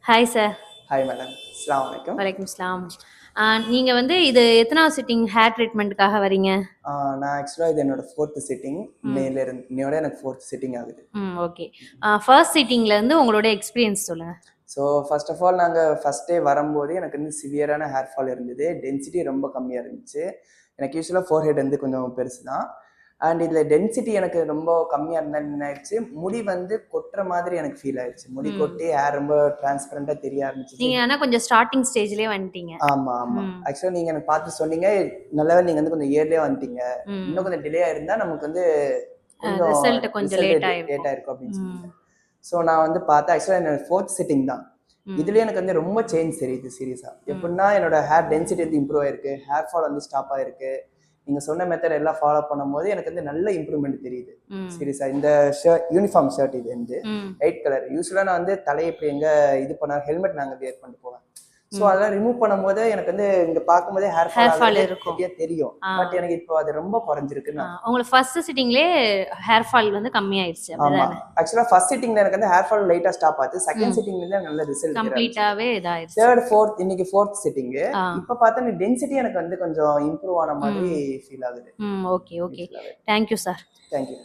Hi sir. Hi madam. அஸ்ஸலாமு அலைக்கும். வலைக்கம் ஸ்லாம். நீங்க வந்து இது எத்தனாவது சிட்டிங் ஹேர் ட்ரீட்மெண்ட்டுக்காக வரீங்க? நான் ஆக்சுவலாக இது என்னோட ஃபோர்த்து சிட்டிங். ம். இன்னையோட எனக்கு ஃபோர்த் சிட்டிங் ஆகுது. ஓகே. ஃபர்ஸ்ட் சிட்டிங்லேருந்து உங்களோட எக்ஸ்பீரியன்ஸ் சொல்லுங்க. ஸோ ஃபர்ஸ்ட் ஆஃப் ஆல் நாங்கள் ஃபஸ்ட் டே வரும்போது எனக்கு வந்து சிவியரான ஹேர் ஃபால் இருந்தது. டென்சிட்டி ரொம்ப கம்மியாக இருந்துச்சு. எனக்கு யூஸ்வலாக ஃபோர் ஹெட் வந்து கொஞ்சம் பெருசு தான். அண்ட் இதில் டென்சிட்டி எனக்கு ரொம்ப கம்மியாக இருந்தால் என்ன ஆயிடுச்சு, முடி வந்து கொட்டுற மாதிரி எனக்கு ஃபீல் ஆயிடுச்சு. முடி கொட்டி ஹேர் ரொம்ப டிரான்ஸ்பரண்டாக தெரிய ஆரம்பிச்சிச்சு. நீங்க ஆனா கொஞ்சம் ஸ்டார்டிங் ஸ்டேஜ்லயே வந்துட்டீங்க. ஆமாம் ஆமாம். ஆக்சுவலாக நீங்கள் எனக்கு பார்த்து சொன்னீங்க, நல்லாவே நீங்கள் வந்து கொஞ்சம் இயர்லேயே வந்துட்டீங்க. இன்னும் கொஞ்சம் டிலே ஆயிருந்தா நமக்கு வந்து ரிசல்ட் கொஞ்சம் லேட் ஆயிருக்கும் அப்படின்னு சொன்னீங்க. ஸோ நான் வந்து பார்த்தேன், ஆக்சுவலாக என்னோட ஃபோர்த் சிட்டிங் தான். இதுலேயே எனக்கு வந்து ரொம்ப சேஞ்ச் தெரியுது சீரியஸாக. எப்படின்னா என்னோட ஹேர் டென்சிட்டி வந்து இம்ப்ரூவ் ஆயிருக்கு, ஹேர் ஃபால் வந்து ஸ்டாப் ஆயிருக்கு. நீங்க சொன்ன மெத்தட் எல்லாம் ஃபாலோ பண்ணும்போது எனக்கு வந்து நல்ல இம்ப்ரூவ்மெண்ட் தெரியுது சீரியஸா. இந்த ஷர்ட் யூனிஃபார்ம் ஷர்ட் இது வந்து ஒயிட் கலர். யூஸ்வலா நான் வந்து தலையை இப்படி எங்க இது பண்ண ஹெல்மெட் நாங்க வியர் பண்ணிட்டு போவேன். ஸோ அதெல்லாம் ரிமூவ் பண்ணும்போது எனக்கு வந்து இங்க பார்க்கும்போதே ஹேர் ஃபால் இருக்கும் தெரியும். பட் எனக்கு இப்போ அது ரொம்ப குறைஞ்சிருக்கு. உங்களுக்கு ஃபர்ஸ்ட் சிட்டிங்லயே ஹேர் ஃபால் வந்து கம்மியாயிருச்சு. ஆமா, ஆக்சுவலா ஃபர்ஸ்ட் சிட்டிங்ல எனக்கு வந்து ஹேர் ஃபால் லைட்டா ஸ்டாப் ஆச்சு. செகண்ட் சிட்டிங்ல நல்ல ரிசல்ட் கம்ப்ளீட்டாவே இதாயிருச்சு. தேர்ட் ஃபோர்த் இன்னைக்கு ஃபோர்த் சிட்டிங். இப்போ பார்த்தா டென்சிட்டி எனக்கு வந்து கொஞ்சம் இம்ப்ரூவ் ஆன மாதிரி ஃபீல் ஆகுது. Okay okay. Thank you sir. Thank you.